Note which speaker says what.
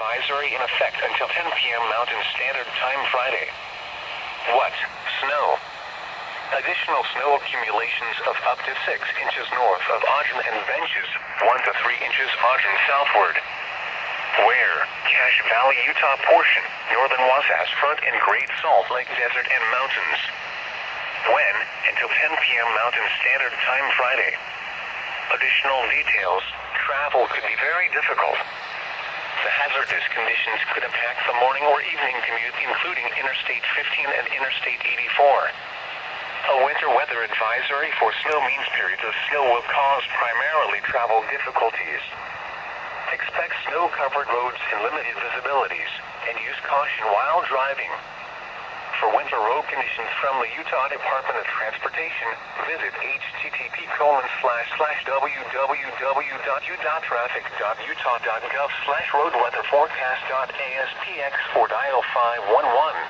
Speaker 1: advisory in effect until 10 p.m. Mountain Standard Time Friday. What? Snow. Additional snow accumulations of up to 6 inches north of Ogden and benches, 1 to 3 inches Ogden southward. Where? Cache Valley, Utah portion, northern Wasatch Front and Great Salt Lake Desert and Mountains. When? Until 10 p.m. Mountain Standard Time Friday. Additional details. Travel could be very difficult. The hazardous conditions could impact the morning or evening commute, including Interstate 15 and Interstate 84. A winter weather advisory for snow means periods of snow will cause primarily travel difficulties. Expect snow-covered roads and limited visibilities, and use caution while driving. For winter road conditions from the Utah Department of Transportation, visit http://www.utahtraffic.utah.gov/roadweatherforecast.aspx or dial 511.